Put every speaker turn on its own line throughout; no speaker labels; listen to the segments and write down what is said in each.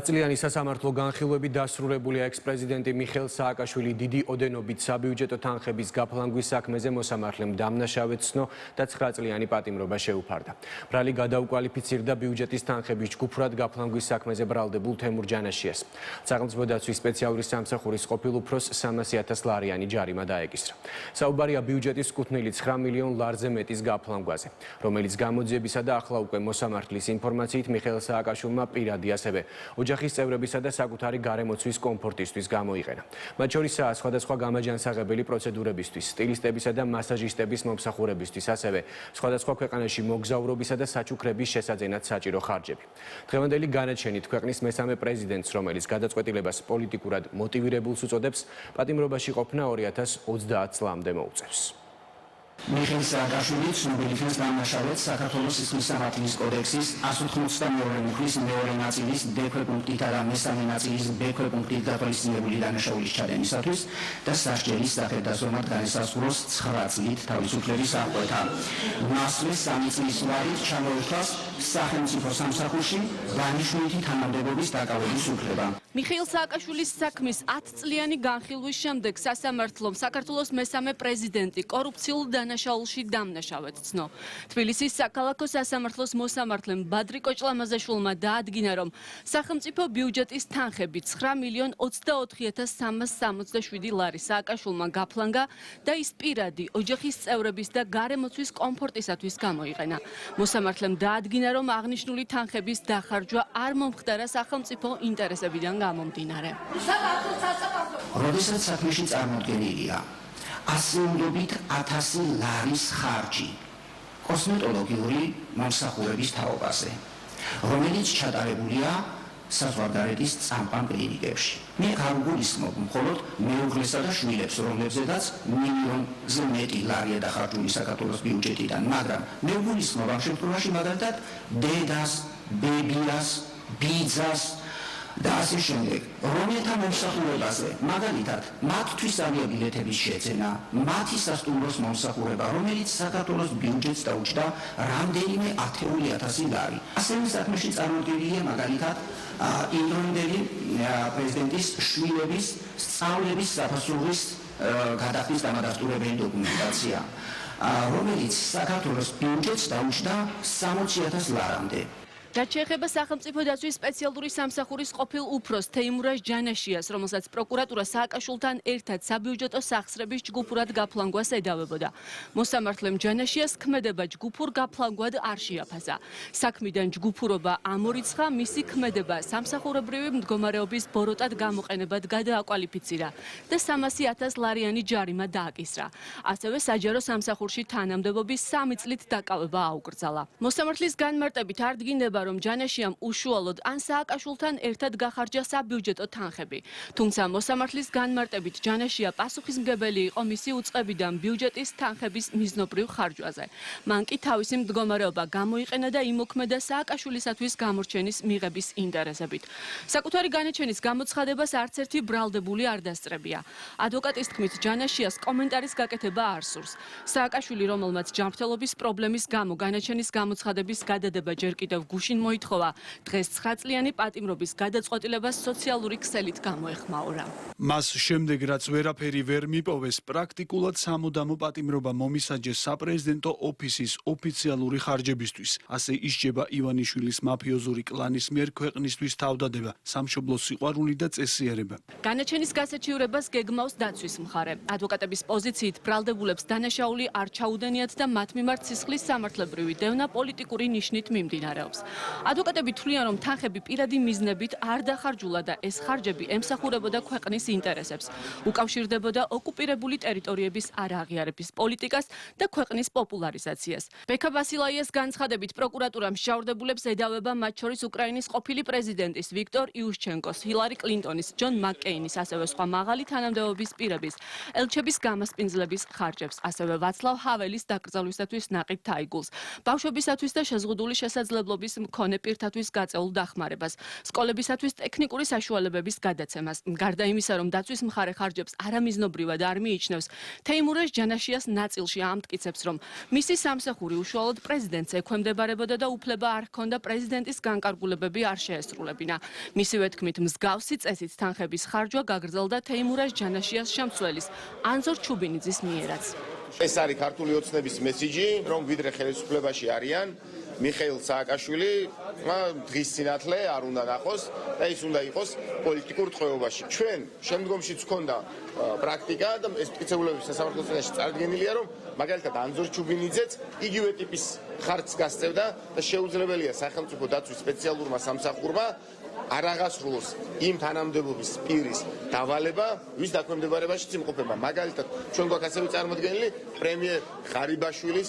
წლიანი სასამართლო განხილვები დასრულებულია ექს-პრეზიდენტი მიხეილ სააკაშვილი დიდი ოდენობით საბიუჯეტო თანხების გაფლანგვის საქმეზე მოსამართლემ დამნაშავედ ცნო და 9 წლიანი პატიმრობა შეუფარდა. ბრალი გადაუკვალიფიცირდა ბიუჯეტის თანხების ჯგუფურად გაფლანგვის საქმეზე ბრალდებულ თემურ ჯანაშიას. სახელმწიფო დაცვის სპეციალური სამსახურის ყოფილ უფროსს 300,000 ლარიანი ჯარიმა დაეკისრა. საუბარია ბიუჯეტის კუთვნილი 9 მილიონ ლარზე მეტის გაფლანგვაზე, რომელიც გამოძიებისა და ახლა უკვე მოსამართლის ინფორმაციით მიხეილ სააკაშვილმა პირადი ასევე ოჯახის წევრებისა და საკუთარი გარემოცვის კომფორტისთვის გამოიყენა. მათ შორისაა სხვადასხვა გამაჯანსაღებელი პროცედურებისთვის, სტილისტებისა და მასაჟისტების მომსახურებისთვის, ასევე სხვადასხვა ქვეყანაში მოგზაურობისა და საჩუქრების შესაძენად საჭირო ხარჯები. დღევანდელი განაჩენით ქვეყნის მესამე პრეზიდენტს, რომელიც გადაწყვეტილებას პოლიტიკურად მოტივირებულს უწოდებს, პატიმრობაში ყოფნა 2030 წლამდე მოუწევს.
მიხეილ სააკაშვილი ცნობილი ხნის დამნაშავედ საქართველოს სისხლის სამართლის კოდექსის 182 მუხლის მეორე ნაწილის D ქვეპუნქტითა და მესამე ნაწილის B ქვეპუნქტით გათვალისწინებული დანაშაულის ჩადენისათვის და სასჯელის სახელდასვამად განესაზღვროს 9 წლით თავისუფლების აღკვეთა. მასვე 3 წლის ვარით ჩამოერთვას სახელმწიფო სამსახურში დანიშნულითი თანამდებობის დაკავების უფლება.
მიხეილ სააკაშვილის საქმის 10 წლიანი განხილვის შემდეგ სასამართლომ საქართველოს მესამე პრეზიდენტი კორუფციულ დანაშაულში დამნაშავედ ცნო. თბილისის საქალაქო სასამართლოს მოსამართლემ ბადრი კოჭლამაზაშვილმა დაადგინა, რომ სახელმწიფო ბიუჯეტის თანხები 9 მილიონ 24,367 ლარი სააკაშვილმა გაფლანგა და ის პირადი, ოჯახის წევრების და გარემოცვის კომფორტისათვის გამოიყენა. მოსამართლემ დაადგინა, რომ აღნიშნული თანხების დახარჯვა არ მომხდარა სახელმწიფო ინტერესებიდან გამომდინარე.
როდესაც საქმეში წარმოდგენილია ასეულობით 1000 ლარის ხარჯი კოსმეტოლოგიური მომსახურების თაობაზე, რომელიც ჩატარებულია საზღვარგარეთის წამყვან კლინიკებში. მე გავგულისხმობ მხოლოდ მეუღლესა და შვილებს, რომლებზედაც მილიონზე მეტი ლარია დახარჯული საქართველოს ბიუჯეტიდან, მაგრამ მე ვგულისხმობ ამ შემთხვევაში მაგალითად დედას, ბებიას, ბიძას და ასე შემდეგ, რომელთა მომსახურებაზე, მაგალითად, მათთვის ავიაბილეთების შეძენა, მათი სასტუმროს მომსახურება, რომელიც საქართველოს ბიუჯეტს დაუჭდა რამდენიმე 10,000 ლარი. ასევე საქმეში წარმოდგენილია მაგალითად იმდროინდელი პრეზიდენტის შვილების სწავლების საფასურის გადახდის დამადასტურებელი დოკუმენტაცია, რომელიც საქართველოს ბიუჯეტს დაუჭდა 60,000 ლარამდე.
რაც შეეხება სახელმწიფო დაცვის სპეციალური სამსახურის ყოფილ უფროს თეიმურაზ ჯანაშიას, რომელსაც პროკურატურა სააკაშვილთან ერთად საბიუჯეტო სახსრების ჯგუფურად გაფლანგვას ედავებოდა. მოსამართლემ ჯანაშიას ქმედება ჯგუფურ გაფლანგვად არ შეაფასა. საქმიდან ჯგუფურობა ამორიცხა, მისი ქმედება სამსახურებრივი მდგომარეობის ბოროტად გამოყენებად გადააკვალიფიცირა და 300,000 ლარიანი ჯარიმა დააკისრა. ასევე საჯარო სამსახურში თანამდებობის 3 წლით დაკავება აუკრძალა. მოსამართლის განმარტებით არდგინდება, რომ ჯანაშიამ უშუალოდ ან სააკაშვილთან ერთად გახარჯა საბიუჯეტო თანხები. თუმცა მოსამართლის განმარტებით ჯანაშია პასუხისმგებელი იყო მისი უწყებიდან ბიუჯეტის თანხების მიზნობრივ ხარჯვაზე. მან კი თავისი მდგომარეობა გამოიყენა და იმოქმედა სააკაშვილისათვის გამორჩენის მიღების ინტერესებით. საკუთარი განაჩენის გამოცხადებას არც ერთი ბრალდებული არ დასწრებია. ადვოკატის თქმით, ჯანაშიას კომენტარის გაკეთება არ სურს. სააკაშვილი, რომელმაც ჯანმრთელობის პრობლემის გამო განაჩენის გამოცხადების გადადება ჯერ კიდევ გუშინ მოითხოვა, დღეს 9 წლიანი პატიმრობის გადაწყვეტილებას სოციალური ქსელით გამოეხმაურა.
მას შემდეგ, რაც ვერაფერი ვერ მიპოვეს, პრაქტიკულად სამუდამო პატიმრობა მომისაჯეს საპრეზიდენტო ოფისის ოფიციალური ხარჯებისთვის. ასე ისჯება ივანიშვილის მაფიოზური კლანის მიერ ქვეყნისთვის თავდადება, სამშობლოს სიყვარული და წესიერება.
განაჩენის გასაჩივრებას გეგმავს დაცვის მხარე. ადვოკატების პოზიციით ბრალდებულებს დანაშაული არ ჩაუდენიათ და მათ მიმართ სისხლის სამართლებრივი დევნა პოლიტიკური ნიშნით მიმდინარეობს. ადვოკატები თვლიან, რომ თანხები პირადი მიზნებით არ დახარჯულა და ეს ხარჯები ემსახურებოდა ქვეყნის ინტერესებს, უკავშირდებოდა ოკუპირებული ტერიტორიების არაღიარების პოლიტიკას და ქვეყნის პოპულარიზაციას. ბექა ბასილაიას განცხადებით, პროკურატურამ მსჯავრდებულებს ედავება მათ შორის უკრაინის ყოფილი პრეზიდენტის ვიქტორ იუშჩენკოს, ჰილარი კლინტონის, ჯონ მაკკეინის, ასევე სხვა მაღალი თანამდებობის პირების, ელჩების გამასპინძლების ხარჯებს, ასევე ვაცლავ ჰაველის დაკრძალვისათვის ნაყიდ თაიგულს, ბავშვებისათვის და შეზღუდული შესაძლებლობის მქონე პირთათვის გაწეულ დახმარებას, სკოლებისათვის ტექნიკური საშუალებების გადაცემას. გარდა იმისა, რომ დაცვის მხარე ხარჯებს არამიზნობრივად არ მიიჩნევს, თეიმურაზ ჯანაშიას ნაწილში ამტკიცებს, რომ მისი სამსახური უშუალოდ პრეზიდენტს ექვემდებარებოდა და უფლება არ ჰქონდა პრეზიდენტის განკარგულებები არ შეესრულებინა. მისივე თქმით, მსგავსი წესით თანხების ხარჯვა გაგრძელდა თეიმურაზ ჯანაშიას შემცვლელის ანზორ ჩუბინიძის მიერაც.
ეს არის ქართული ოცნების მესიჯი, რომ ვიდრე ხელისუფლებაში არიან, მიხეილ სააკაშვილი დღის სინათლე არ უნდა ნახოს და ის უნდა იყოს პოლიტიკურ ტყვეობაში. ჩვენ შემდგომშიც გვქონდა პრაქტიკა და ეს მტკიცებულების სასამართლოს წინაშე წარდგენილია, რომ მაგალითად ანზორ ჩუბინიძეც იგივე ტიპის ხარჯს გასწევდა და შეუძლებელია სახელმწიფო დაცვის სპეციალურმა სამსახურმა არ აღასრულოს იმ თანამდებობის პირის დავალება, ვის დაქვემდებარებაშიც იმყოფება. მაგალითად, ჩვენ გვაქვს ასევე წარმოდგენილი პრემიერ ღარიბაშვილის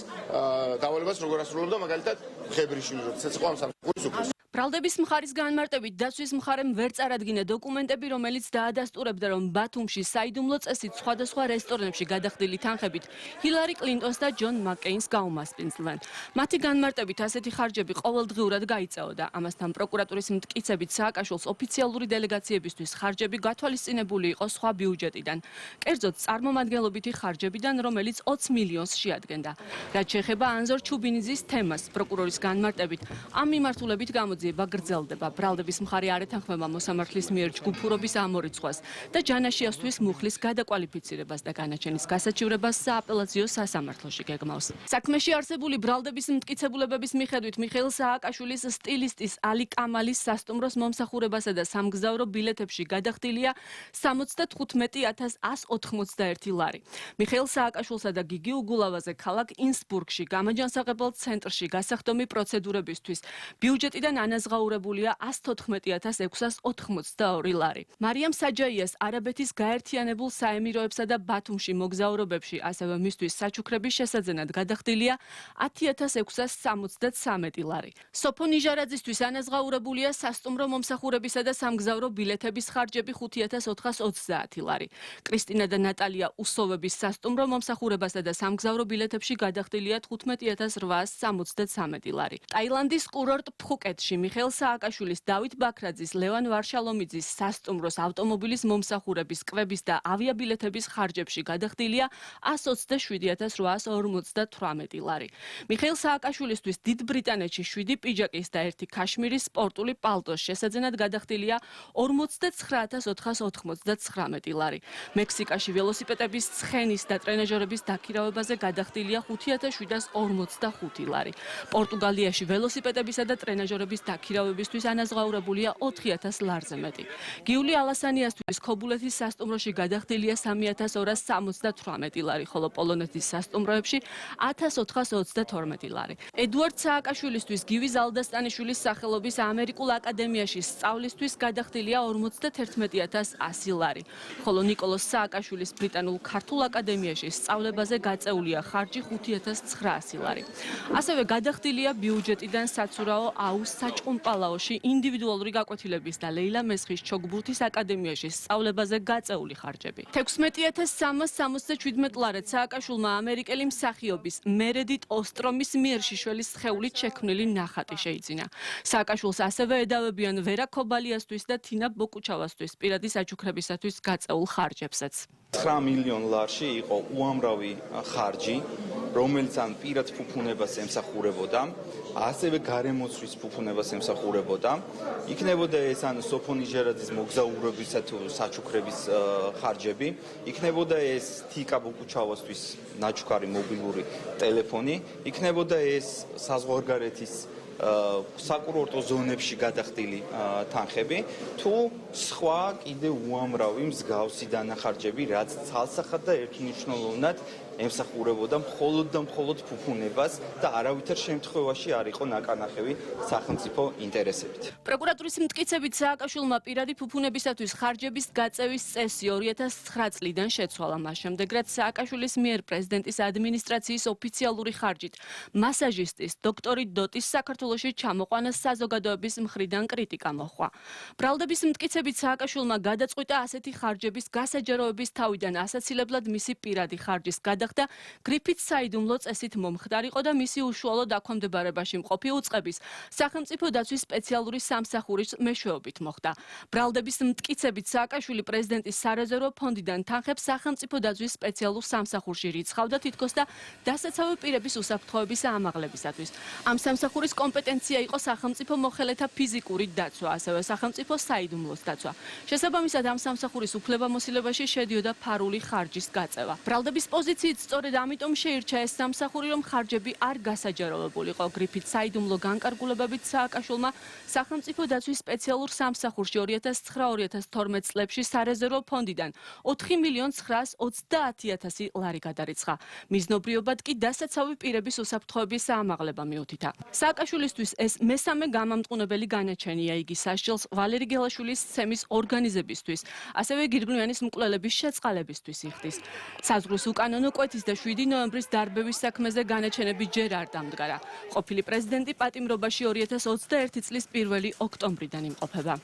დავალებას როგორ ასრულებდა მაგალითად ხებრიშვილი, როდესაც იყო ამ სამსახურის უფროსი.
ბრალდების მხარის განმარტებით დაცვის მხარემ ვერ წარადგინა დოკუმენტები, რომელიც დაადასტურებდა, რომ ბათუმში საიდუმლო წესით სხვადასხვა რესტორნებში გადახდილი თანხებით ჰილარი კლინტონს და ჯონ მაკკეინს გაუმასპინძლდნენ. მათი განმარტებით ასეთი ხარჯები ყოველდღიურად გაიწეოდა. ამასთან პროკურატურის მტკიცებით სააკაშვილს ოფიციალური დელეგაციებისთვის ხარჯები გათვალისწინებული იყო სხვა ბიუჯეტიდან, კერძოდ წარმომადგენლობითი ხარჯებიდან, რომელიც 20 მილიონს შეადგენდა. რაც შეეხება ანზორ ჩუბინიძის თემას, პროკურორის განმარტებით, ამ მიმართულებით გამოძიება გრძელდება. ბრალდების მხარე არ ეთანხმება მოსამართლის მიერ ჯგუფურობის ამორიცხვას და ჯანაშიასთვის მუხლის გადაკვალიფიცირებას და განაჩენის გასაჩივრებას სააპელაციო სასამართლოში გეგმავს. საქმეში არსებული ბრალდების მტკიცებულებების მიხედვით მიხეილ სააკაშვილის სტილისტის ალი კამალის სასტუმროს მომსახურებასა და სამგზავრო ბილეთებში გადახდილია 75,181 ლარი. მიხეილ სააკაშვილსა და გიგი უგულავაზე ქალაქ ინსბურგში გამაჯანსაღებელ ცენტრში გასახდომი პროცედურებისთვის ბიუჯეტიდან ანაზღაურებულია 114,682 ლარი. მარიამ საჯაიას არაბეთის გაერთიანებულ საემიროებსა და ბათუმში მოგზაურობებში, ასევე მისთვის საჩუქრების შესაძენად გადახდილია 10,673 ლარი. სოფო ნიჟარაძისთვის ანაზღაურებულია სასტუმრო მომსახურებისა და სამგზავრო ბილეთების ხარჯები 5,430 ლარი. კრისტინა და ნატალია უსოვების სასტუმრო მომსახურებასა და სამგზავრო ბილეთებში გადახდილია 15,873 ლარი. ტაილანდის კურორტ ფუკეტში მიხეილ სააკაშვილის, დავით ბაქრაძის, ლევან ვარშალომიძის სასტუმროს ავტომობილის მომსახურების, კვების და ავიაბილეთების ხარჯებში გადახდილია 127,858 ლარი. მიხეილ სააკაშვილისთვის დიდ ბრიტანეთში 7 პიჯაკის და 1 ქაშმირის სპორტული პალტოს შესაძენად გადახდილია 49,499 ლარი. მექსიკაში ველოსიპედების ცხენის და ტრენაჟორების დაქირავებაზე გადახდილია 5,745 ლარი. პორტუგალიაში ველოსიპედებისა და ტრენაჟორების დაქირავებისთვის ანაზღაურებულია 4,000 ლარზე მეტი. გიული ალასანიასთვის ქობულეთის სასტუმროში გადახდილია 3,278 ლარი, ხოლო პოლონეთის სასტუმროებში 1,422 ლარი. ედუარდ სააკაშვილისთვის გივი ზალდასტანიშვილის სახელობის ამერიკულ აკადემიაში სწავლისთვის გადახდილია 51,100 ლარი, ხოლო ნიკოლოზ სააკაშვილის ბრიტანულ ქართულ აკადემიაში სწავლებაზე გაწეულია ხარჯი 5,900 ლარი. ასევე გადახდილია ბიუჯეტიდან საცურაო აუს საჭყუმპალაოში ინდივიდუალური გაკვეთილების და ლეილა მესხის ჩოგბურთის აკადემიაში სწავლებაზე გაწეული ხარჯები. 16,367 ლარად სააკაშვილმა ამერიკელი მსახიობის მერედიტ ოსტრომის მიერ შიშველის სხეულით შექმნილი ნახატი შეიძინა. სააკაშვილს ასევე ედავებიან ვერა ქობალიასთვის და თინა ბოკუჩავასთვის პირადი საჩუქრებისათვის გაწეულ ხარჯებსაც.
9 მილიონ ლარში იყო უამრავი ხარჯი, რომელიც ან პირად ფუფუნებას ემსახურებოდა, ასევე გარემოცვის ფუფუნებას ემსახურებოდა. იქნებოდა ეს ან სოფო ნიჟარაძის მოგზაურობისა თუ საჩუქრების ხარჯები, იქნებოდა ეს თიკა ბუკუჩავასთვის ნაჩუქარი მობილური ტელეფონი, იქნებოდა ეს საზღვარგარეთის საკურორტო ზონებში გადახდილი თანხები, თუ სხვა კიდე უამრავი მსგავსი დანახარჯები, რაც ცალსახად და ერთმნიშვნელოვნად ემსახურებოდა მხოლოდ და მხოლოდ ფუფუნებას და არავითარ შემთხვევაში არ იყო ნაკანახევი სახელმწიფო ინტერესებით.
პროკურატურის მტკიცებით სააკაშვილმა პირადი ფუფუნებისათვის ხარჯების გაწევის წესი 2009 წლიდან შეცვალა. მას შემდეგ, რაც სააკაშვილის მიერ პრეზიდენტის ადმინისტრაციის ოფიციალური ხარჯით მასაჟისტის დოქტორი დოტის საქართველოში ჩამოყვანას საზოგადოების მხრიდან კრიტიკა მოჰყვა. ბრალდების მტკიცებით სააკაშვილმა გადაწყვიტა ასეთი ხარჯების გასაჯაროების თავიდან ასაცილებლად მისი პირადი ხარჯის გადახდილი გახდა გრიფითს საიდუმლო წესით მომხდარიყო და მისი უშუალო დაქვემდებარებაში მყოფი უწყების სახელმწიფო დაცვის სპეციალური სამსახურის მეშვეობით მოხდა. ბრალდების მტკიცებით სააკაშვილი პრეზიდენტის სარეზერვო ფონდიდან თანხებს სახელმწიფო დაცვის სპეციალურ სამსახურში რიცხავდა თითქოს და დასაცავი პირების უსაფრთხოების ამაღლებისათვის. ამ სამსახურის კომპეტენცია იყო სახელმწიფო მოხელეთა ფიზიკური დაცვა, ასევე სახელმწიფო საიდუმლოს დაცვა. შესაბამისად ამ სამსახურის უფლებამოსილებაში შედიოდა ფარული ხარჯის გაწევა. ბრალდების პოზიციით სწორედ ამიტომ შეირჩა ეს სამსახური, რომ ხარჯები არ გასაჯაროვებულიყო. გრიფით საიდუმლო განკარგულებებით სააკაშვილმა სახელმწიფო დაცვის სპეციალურ სამსახურში 2009-2012 წლებში სარეზერვო ფონდიდან 4.920.000 ლარი გადარიცხა. მიზნობრიობად კი დასაცავი პირების უსაფრთხოების ამაღლება მიუთითა. სააკაშვილისთვის ეს მესამე გამამტყუნებელი განაჩენია. იგი სასჯელს ვალერი გელაშვილის ცემის ორგანიზებისთვის, ასევე გირგლიანის მკვლელების შეწყალებისთვის იხდის. საზღვრის უკანონო კვეთის და 7 ნოემბრის დარბევის საქმეზე განაჩენები ჯერ არ დამდგარა. ყოფილი პრეზიდენტი პატიმრობაში 2021 წლის 1 ოქტომბრიდან იმყოფება.